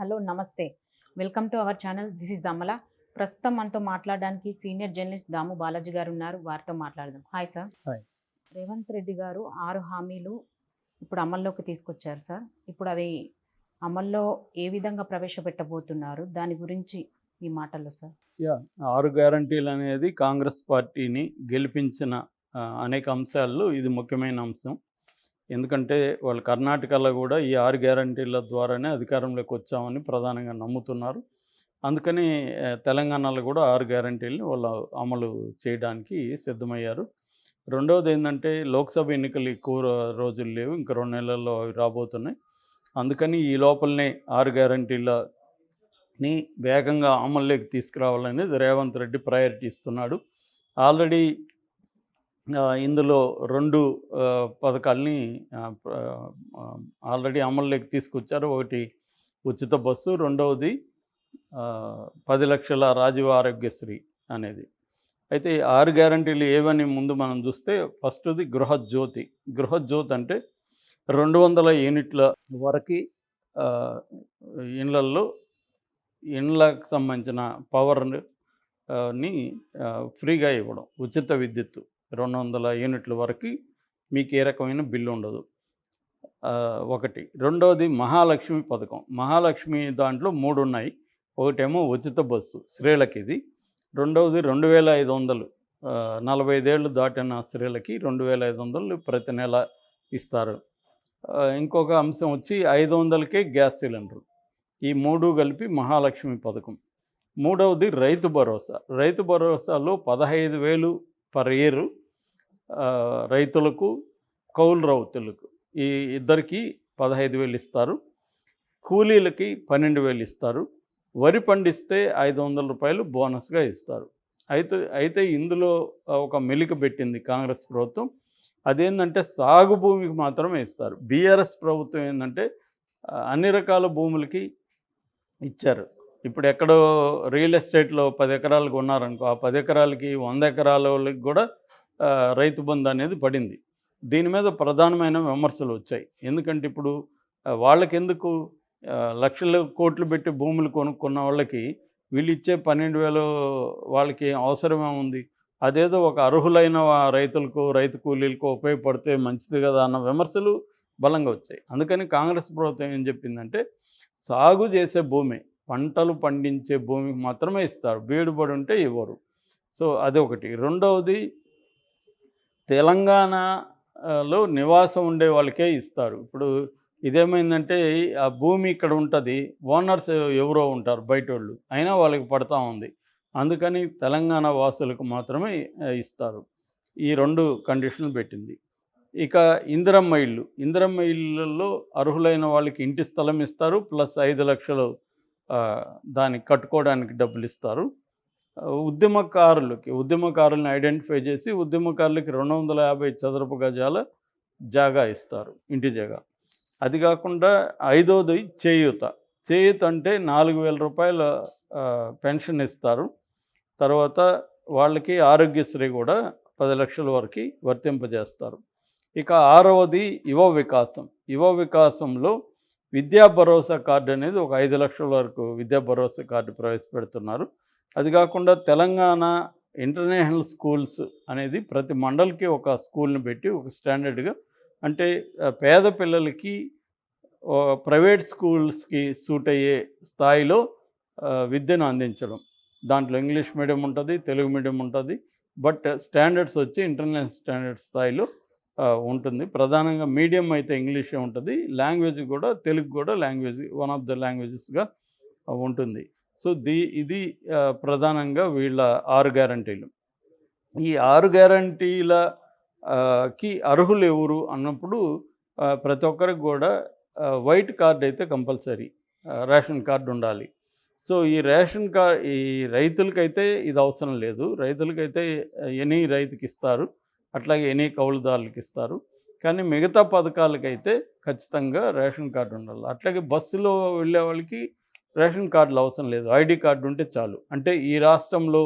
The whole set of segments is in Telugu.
హలో నమస్తే. Welcome to our channel. This is Amala. ప్రస్తుతం మనతో మాట్లాడడానికి సీనియర్ జర్నలిస్ట్ దాము బాలాజీ గారు ఉన్నారు. వారితో మాట్లాడదాం. Hi sir. Hi. Revanth Reddy గారు 6 హామీలు ఇప్పుడు అమల్లోకి తీసుకొచ్చారు సార్. ఇప్పుడు అవి అమల్లో ఏ విధంగా ప్రవేశపెట్టబోతున్నారు? దాని గురించి మీ మాటల్లో సార్. 6 గ్యారంటీలు అనేది కాంగ్రెస్ పార్టీని గెలిపించిన అనేక అంశాల్లో ఇది ముఖ్యమైన అంశం. ఎందుకంటే వాళ్ళు కర్ణాటకలో కూడా ఈ 6 గ్యారంటీల ద్వారానే అధికారంలోకి వచ్చామని ప్రధానంగా నమ్ముతున్నారు. అందుకని తెలంగాణలో కూడా 6 గ్యారంటీలను వాళ్ళు అమలు చేయడానికి సిద్ధమయ్యారు. రెండవది ఏంటంటే లోక్సభ ఎన్నికలు ఎక్కువ రోజులు లేవు, ఇంకా 2 నెలల్లో అవి రాబోతున్నాయి. అందుకని ఈ లోపలనే 6 గ్యారంటీలని వేగంగా అమల్లోకి తీసుకురావాలనేది రేవంత్ రెడ్డి ప్రయారిటీ ఇస్తున్నాడు. ఆల్రెడీ ఇందులో 2 పథకాలని ఆల్రెడీ అమల్లోకి తీసుకొచ్చారు. ఒకటి ఉచిత బస్సు, రెండవది 10 లక్షల రాజీవ్ ఆరోగ్యశ్రీ అనేది. అయితే 6 గ్యారంటీలు ఏవని ముందు మనం చూస్తే ఫస్ట్ది గృహజ్యోతి. గృహజ్యోతి అంటే 200 యూనిట్ల వరకు ఇండ్లకు సంబంధించిన పవర్ని ఫ్రీగా ఇవ్వడం, ఉచిత విద్యుత్తు 200 యూనిట్ల వరకు మీకు ఏ రకమైన బిల్లు ఉండదు. ఒకటి. రెండవది మహాలక్ష్మి పథకం. మహాలక్ష్మి దాంట్లో 3 ఉన్నాయి. ఒకటేమో ఉచిత బస్సు స్త్రీలకి ఇది. రెండవది 2500 45 ఏళ్ళు దాటిన స్త్రీలకి 2500 ప్రతి నెల ఇస్తారు. ఇంకొక అంశం వచ్చి 500కే గ్యాస్ సిలిండర్. ఈ 3 కలిపి మహాలక్ష్మి పథకం. మూడవది రైతు భరోసా. రైతు భరోసాలో 15,000 పర్ ఇయర్ రైతులకు, కౌలు రైతులకు ఈ ఇద్దరికి 15,000 ఇస్తారు. కూలీలకి 12,000 ఇస్తారు. వరి పండిస్తే 500 రూపాయలు బోనస్గా ఇస్తారు. అయితే ఇందులో ఒక మెలిక పెట్టింది కాంగ్రెస్ ప్రభుత్వం. అదేంటంటే సాగు భూమికి మాత్రమే ఇస్తారు. బీఆర్ఎస్ ప్రభుత్వం ఏంటంటే అన్ని రకాల భూములకి ఇచ్చారు. ఇప్పుడు ఎక్కడో రియల్ ఎస్టేట్లో 10 ఎకరాలు కొన్నారనుకో, ఆ 10 ఎకరాలకి 100 ఎకరాల వాళ్ళకి కూడా రైతు బంధు అనేది పడింది. దీని మీద ప్రధానమైన విమర్శలు వచ్చాయి. ఎందుకంటే ఇప్పుడు వాళ్ళకెందుకు లక్షల కోట్లు పెట్టి భూములు కొనుక్కున్న వాళ్ళకి వీళ్ళు ఇచ్చే 12,000 వాళ్ళకి అవసరమే ఉంది. అదేదో ఒక అర్హులైన రైతులకు, రైతు కూలీలకు ఉపయోగపడితే మంచిది కదా అన్న విమర్శలు బలంగా వచ్చాయి. అందుకని కాంగ్రెస్ ప్రభుత్వం ఏం చెప్పిందంటే సాగు చేసే భూమి, పంటలు పండించే భూమికి మాత్రమే ఇస్తారు, బీడుబడి ఉంటే ఇవ్వరు. సో అదొకటి. రెండవది తెలంగాణలో నివాసం ఉండే వాళ్ళకే ఇస్తారు. ఇప్పుడు ఇదేమైందంటే ఆ భూమి ఇక్కడ ఉంటుంది, ఓనర్స్ ఎవరో ఉంటారు బయటోళ్ళు, అయినా వాళ్ళకి పడతా ఉంది. అందుకని తెలంగాణ వాసులకు మాత్రమే ఇస్తారు. ఈ 2 కండిషన్లు పెట్టింది. ఇక ఇందిరమ్మ ఇళ్ళు. ఇందిరమ్మ ఇళ్ళల్లో అర్హులైన వాళ్ళకి ఇంటి స్థలం ఇస్తారు, ప్లస్ 5 లక్షలు దానికి కట్టుకోవడానికి డబ్బులు ఇస్తారు. ఉద్యమకారులను ఐడెంటిఫై చేసి ఉద్యమకారులకి 250 చదరపు గజాల జాగా ఇస్తారు, ఇంటి జాగా. అది కాకుండా 5వది చేయూత. చేయూత అంటే 4,000 రూపాయల పెన్షన్ ఇస్తారు. తర్వాత వాళ్ళకి ఆరోగ్యశ్రీ కూడా 10 లక్షల వరకు వర్తింపజేస్తారు. ఇక 6వది యువ వికాసం. యువ వికాసంలో విద్యా భరోసా కార్డు అనేది ఒక 5 లక్షల వరకు విద్యా భరోసా కార్డు ప్రవేశపెడుతున్నారు. అది కాకుండా తెలంగాణ ఇంటర్నేషనల్ స్కూల్స్ అనేది ప్రతి మండలికి ఒక స్కూల్ని పెట్టి ఒక స్టాండర్డ్గా, అంటే పేద పిల్లలకి ప్రైవేట్ స్కూల్స్కి సూట్ అయ్యే స్థాయిలో విద్యను అందించడం. దాంట్లో ఇంగ్లీష్ మీడియం ఉంటుంది, తెలుగు మీడియం ఉంటుంది, బట్ స్టాండర్డ్స్ వచ్చి ఇంటర్నేషనల్ స్టాండర్డ్ స్థాయిలో ఉంటుంది. ప్రధానంగా మీడియం అయితే ఇంగ్లీషే ఉంటుంది, లాంగ్వేజ్ కూడా తెలుగు కూడా లాంగ్వేజ్ వన్ ఆఫ్ ద లాంగ్వేజెస్గా ఉంటుంది. సో ఇది ప్రధానంగా వీళ్ళ 6 గ్యారంటీలు. ఈ 6 గ్యారంటీలకి అర్హులు ఎవరు అన్నప్పుడు ప్రతి ఒక్కరికి కూడా వైట్ కార్డ్ అయితే కంపల్సరీ, రేషన్ కార్డు ఉండాలి. సో ఈ రేషన్ కార్డ్ ఈ రైతులకైతే ఇది అవసరం లేదు. రైతులకైతే ఎనీ రైతుకి ఇస్తారు, అట్లాగే ఎనీ కౌలుదారులకు ఇస్తారు. కానీ మిగతా పథకాలకైతే ఖచ్చితంగా రేషన్ కార్డు ఉండాలి. అట్లాగే బస్సులో వెళ్ళే వాళ్ళకి రేషన్ కార్డులు అవసరం లేదు, ఐడి కార్డు ఉంటే చాలు. అంటే ఈ రాష్ట్రంలో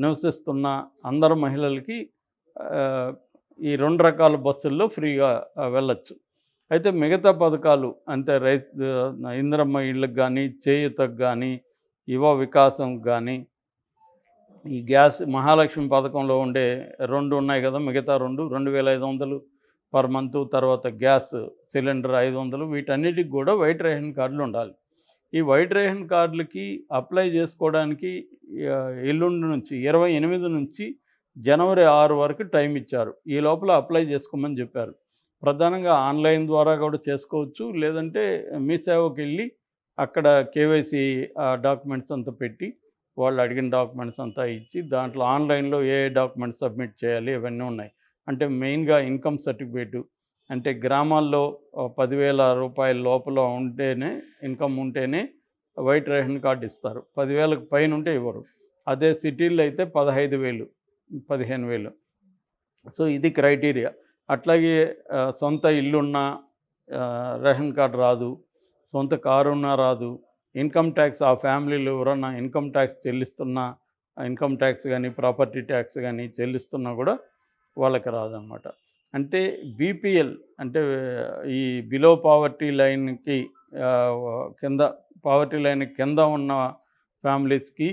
నివసిస్తున్న అందరు మహిళలకి ఈ 2 రకాల బస్సుల్లో ఫ్రీగా వెళ్ళచ్చు. అయితే మిగతా పథకాలు అంటే ఇందిరమ్మ ఇళ్ళకి కానీ, చేయూతకు కానీ, యువ వికాసంకి కానీ, ఈ గ్యాస్ మహాలక్ష్మి పథకంలో ఉండే 2 ఉన్నాయి కదా! మిగతా 2 2500 పర్ మంతు, తర్వాత గ్యాస్ సిలిండర్ 500 వీటన్నిటికి కూడా వైట్ రేషన్ కార్డులు ఉండాలి. ఈ వైట్ రేషన్ కార్డులకి అప్లై చేసుకోవడానికి ఎల్లుండి నుంచి 28 నుంచి జనవరి 6 వరకు టైం ఇచ్చారు. ఈ లోపల అప్లై చేసుకోమని చెప్పారు. ప్రధానంగా ఆన్‌లైన్ ద్వారా కూడా చేసుకోవచ్చు. లేదంటే మీ సేవకెళ్ళి అక్కడ కేవైసీ డాక్యుమెంట్స్ అంతా పెట్టి వాళ్ళు అడిగిన డాక్యుమెంట్స్ అంతా ఇచ్చి దాంట్లో ఆన్‌లైన్‌లో ఏ డాక్యుమెంట్స్ సబ్మిట్ చేయాలి ఇవన్నీ ఉన్నాయి. అంటే మెయిన్‌గా ఇన్‌కమ్ సర్టిఫికేటు అంటే గ్రామాల్లో 10,000 లోపల ఉంటేనే ఇన్‌కమ్ ఉంటేనే వైట్ రేషన్ కార్డ్ ఇస్తారు. 10,000కి పైన ఉంటే ఇవ్వరు. అదే సిటీల్లో అయితే 15,000, 15,000. సో ఇది క్రైటీరియా. అట్లాగే సొంత ఇల్లున్నా రేషన్ కార్డ్ రాదు. సొంత కారున్నా రాదు. ఇన్కమ్ ట్యాక్స్ ఆ ఫ్యామిలీలో ఎవరన్నా ఇన్కమ్ ట్యాక్స్ చెల్లిస్తున్నా, ఇన్కమ్ ట్యాక్స్ కానీ, ప్రాపర్టీ ట్యాక్స్ కానీ చెల్లిస్తున్నా కూడా వాళ్ళకి రాదనమాట. అంటే బీపీఎల్ అంటే ఈ బిలో పావర్టీ లైన్‌కి కింద పావర్టీ లైన్ కింద ఉన్న ఫ్యామిలీస్‌కి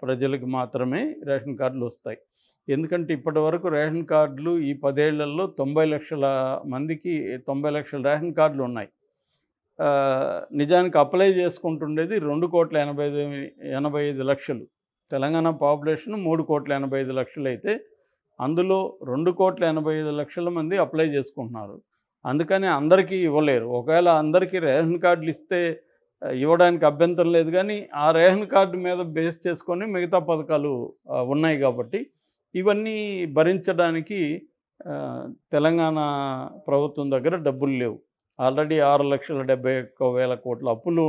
ప్రజలకు మాత్రమే రేషన్ కార్డులు వస్తాయి. ఎందుకంటే ఇప్పటివరకు రేషన్ కార్డులు ఈ 10 ఏళ్లలో 90 లక్షల మందికి 90 లక్షల రేషన్ కార్డులు ఉన్నాయి. నిజానికి అప్లై చేసుకుంటుండేది 2,85,00,000. తెలంగాణ పాపులేషన్ 3,85,00,000 అయితే అందులో 2,85,00,000 మంది అప్లై చేసుకుంటున్నారు. అందుకని అందరికీ ఇవ్వలేరు. ఒకవేళ అందరికీ రేషన్ కార్డులు ఇస్తే ఇవ్వడానికి అభ్యంతరం లేదు కానీ ఆ రేషన్ కార్డు మీద బేస్ చేసుకొని మిగతా పథకాలు ఉన్నాయి కాబట్టి ఇవన్నీ భరించడానికి తెలంగాణ ప్రభుత్వం దగ్గర డబ్బులు లేవు. ఆల్రెడీ 6,71,000 కోట్ల అప్పులు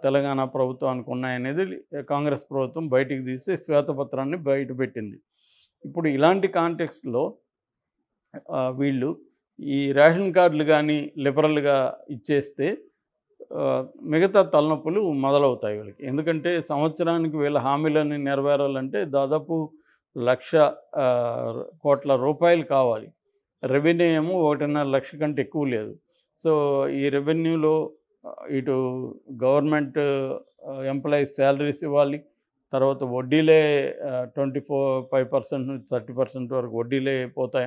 తెలంగాణ ప్రభుత్వానికి ఉన్నాయనేది కాంగ్రెస్ ప్రభుత్వం బయటికి తీసి శ్వేతపత్రాన్ని బయటపెట్టింది. ఇప్పుడు ఇలాంటి కాంటెక్స్ట్లో వీళ్ళు ఈ రేషన్ కార్డులు కానీ లిబరల్గా ఇచ్చేస్తే మిగతా తలనొప్పులు మొదలవుతాయి వీళ్ళకి. ఎందుకంటే సంవత్సరానికి వీళ్ళ హామీలన్నీ నెరవేరాలంటే దాదాపు 1,00,000 కోట్ల రూపాయలు కావాలి. రెవెన్యూ ఏమో 1,50,000 లక్షల కంటే ఎక్కువ లేదు. సో ఈ రెవెన్యూలో ఇటు గవర్నమెంట్ ఎంప్లాయీస్ శాలరీస్ ఇవ్వాలి. తర్వాత వడ్డీలే 25% నుంచి 30% వరకు వడ్డీలే పోతాయి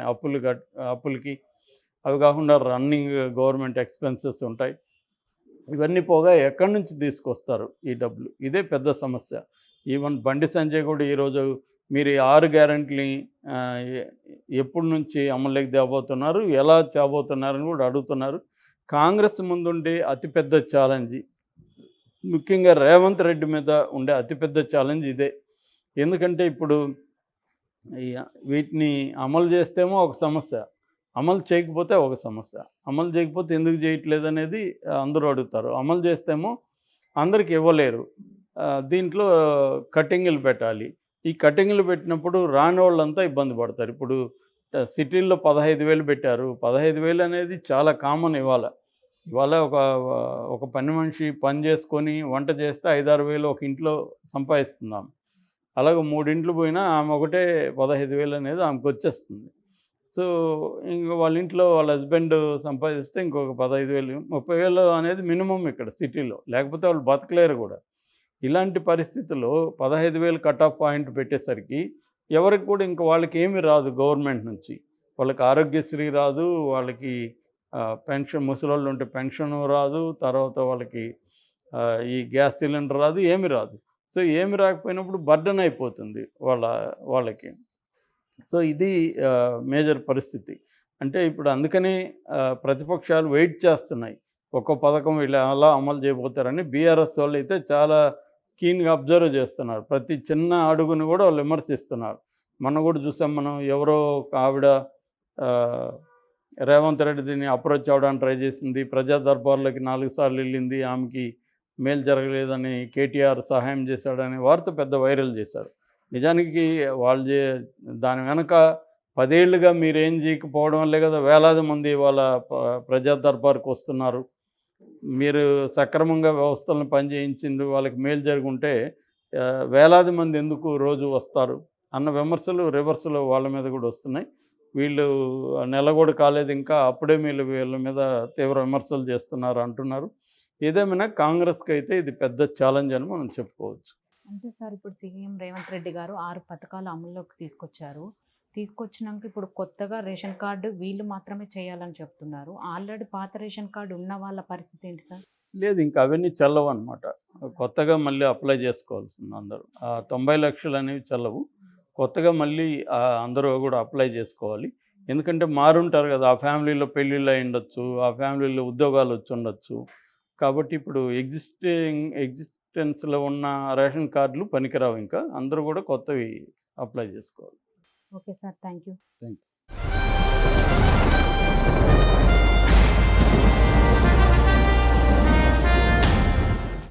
అప్పులకి. అవి కాకుండా రన్నింగ్ గవర్నమెంట్ ఎక్స్‌పెన్సెస్ ఉంటాయి. ఇవన్నీ పోగా ఎక్కడి నుంచి తీసుకొస్తారు ఈ డబ్బులు? ఇదే పెద్ద సమస్య. ఈవెన్ బండి సంజయ్ కూడా ఈరోజు మీరు ఈ 6 గ్యారంటీలని ఎప్పటి నుంచి అమలులోకి తేబోతున్నారు, ఎలా తేబోతున్నారని కూడా అడుగుతున్నారు. కాంగ్రెస్ ముందుండే అతిపెద్ద ఛాలెంజ్, ముఖ్యంగా రేవంత్ రెడ్డి మీద ఉండే అతిపెద్ద ఛాలెంజ్ ఇదే. ఎందుకంటే ఇప్పుడు వీటిని అమలు చేస్తేమో ఒక సమస్య, అమలు చేయకపోతే ఒక సమస్య. అమలు చేయకపోతే ఎందుకు చేయట్లేదు అనేది అందరూ అడుగుతారు. అమలు చేస్తేమో అందరికి ఇవ్వలేరు. దీంట్లో కటింగులు పెట్టాలి. ఈ కటింగులు పెట్టినప్పుడు రాని వాళ్ళంతా ఇబ్బంది పడతారు. ఇప్పుడు సిటీల్లో 15,000 పెట్టారు. 15,000 అనేది చాలా కామన్ ఇవాళ ఒక పని మనిషి పని చేసుకొని వంట చేస్తే 5,000-6,000 ఒక ఇంట్లో సంపాదిస్తున్నాం. అలాగే 3 ఇంట్లు పోయినా ఆమె ఒకటే 15,000 అనేది ఆమెకు వచ్చేస్తుంది. సో ఇంక వాళ్ళ ఇంట్లో వాళ్ళ హస్బెండ్ సంపాదిస్తే ఇంకొక 15,000, 30,000 అనేది మినిమం ఇక్కడ సిటీలో. లేకపోతే వాళ్ళు బతకలేరు కూడా. ఇలాంటి పరిస్థితుల్లో 15,000 కట్ ఆఫ్ పాయింట్ పెట్టేసరికి ఎవరికి కూడా ఇంక వాళ్ళకి ఏమీ రాదు గవర్నమెంట్ నుంచి. వాళ్ళకి ఆరోగ్యశ్రీ రాదు, వాళ్ళకి పెన్షన్, ముసలోళ్ళు ఉంటే పెన్షన్ రాదు, తర్వాత వాళ్ళకి ఈ గ్యాస్ సిలిండర్ రాదు, ఏమీ రాదు. సో ఏమి రాకపోయినప్పుడు బర్డెన్ అయిపోతుంది వాళ్ళకి. సో ఇది మేజర్ పరిస్థితి. అంటే ఇప్పుడు అందుకని ప్రతిపక్షాలు వెయిట్ చేస్తున్నాయి. ఒక్కో పథకం వీళ్ళు ఎలా అమలు చేయబోతారని. బీఆర్ఎస్ వాళ్ళు అయితే చాలా కీన్గా అబ్జర్వ్ చేస్తున్నారు. ప్రతి చిన్న అడుగుని కూడా వాళ్ళు విమర్శిస్తున్నారు. మనం కూడా చూసాం, మనం ఎవరో ఒక ఆవిడ రేవంత్ రెడ్డి దీన్ని అప్రోచ్ అవ్వడానికి ట్రై చేసింది. ప్రజా దర్బార్లోకి 4 సార్లు వెళ్ళింది. ఆమెకి మేలు జరగలేదని కేటీఆర్ సహాయం చేశాడని వార్త పెద్ద వైరల్ చేశారు. నిజానికి వాళ్ళు దాని వెనక 10 ఏళ్లుగా మీరేం చేయకపోవడం వల్లే కదా వేలాది మంది వాళ్ళ ప్రజా దర్బార్కి వస్తున్నారు. మీరు సక్రమంగా వ్యవస్థలను పనిచేయించింది, వాళ్ళకి మేలు జరుగుంటే వేలాది మంది ఎందుకు రోజు వస్తారు అన్న విమర్శలు రివర్స్లో వాళ్ళ మీద కూడా వస్తున్నాయి. వీళ్ళు నెల కూడా కాలేదు ఇంకా అప్పుడే వీళ్ళ మీద తీవ్ర విమర్శలు చేస్తున్నారు అంటున్నారు. ఏదేమైనా కాంగ్రెస్కి అయితే ఇది పెద్ద ఛాలెంజ్ అని మనం చెప్పుకోవచ్చు. అంతే సార్, ఇప్పుడు సీఎం రేవంత్ రెడ్డి గారు 6 పథకాలు అమల్లోకి తీసుకొచ్చారు. తీసుకొచ్చినాక ఇప్పుడు కొత్తగా రేషన్ కార్డు వీళ్ళు మాత్రమే చేయాలని చెప్తున్నారు. ఆల్రెడీ పాత రేషన్ కార్డు ఉన్న వాళ్ళ పరిస్థితి ఏంటి సార్? లేదు, ఇంకా అవన్నీ చెల్లవు అనమాట. కొత్తగా మళ్ళీ అప్లై చేసుకోవాల్సింది అందరూ. ఆ 90 లక్షలు అనేవి చెల్లవు. కొత్తగా మళ్ళీ అందరూ కూడా అప్లై చేసుకోవాలి. ఎందుకంటే మారుంటారు కదా, ఆ ఫ్యామిలీలో పెళ్ళిళ్ళు అయి ఉండొచ్చు, ఆ ఫ్యామిలీలో ఉద్యోగాలు వచ్చి ఉండొచ్చు. కాబట్టి ఇప్పుడు ఎగ్జిస్టెన్స్లో ఉన్న రేషన్ కార్డులు పనికిరావు, ఇంకా అందరూ కూడా కొత్తవి అప్లై చేసుకోవాలి. Okay sir, thank you. Thank you.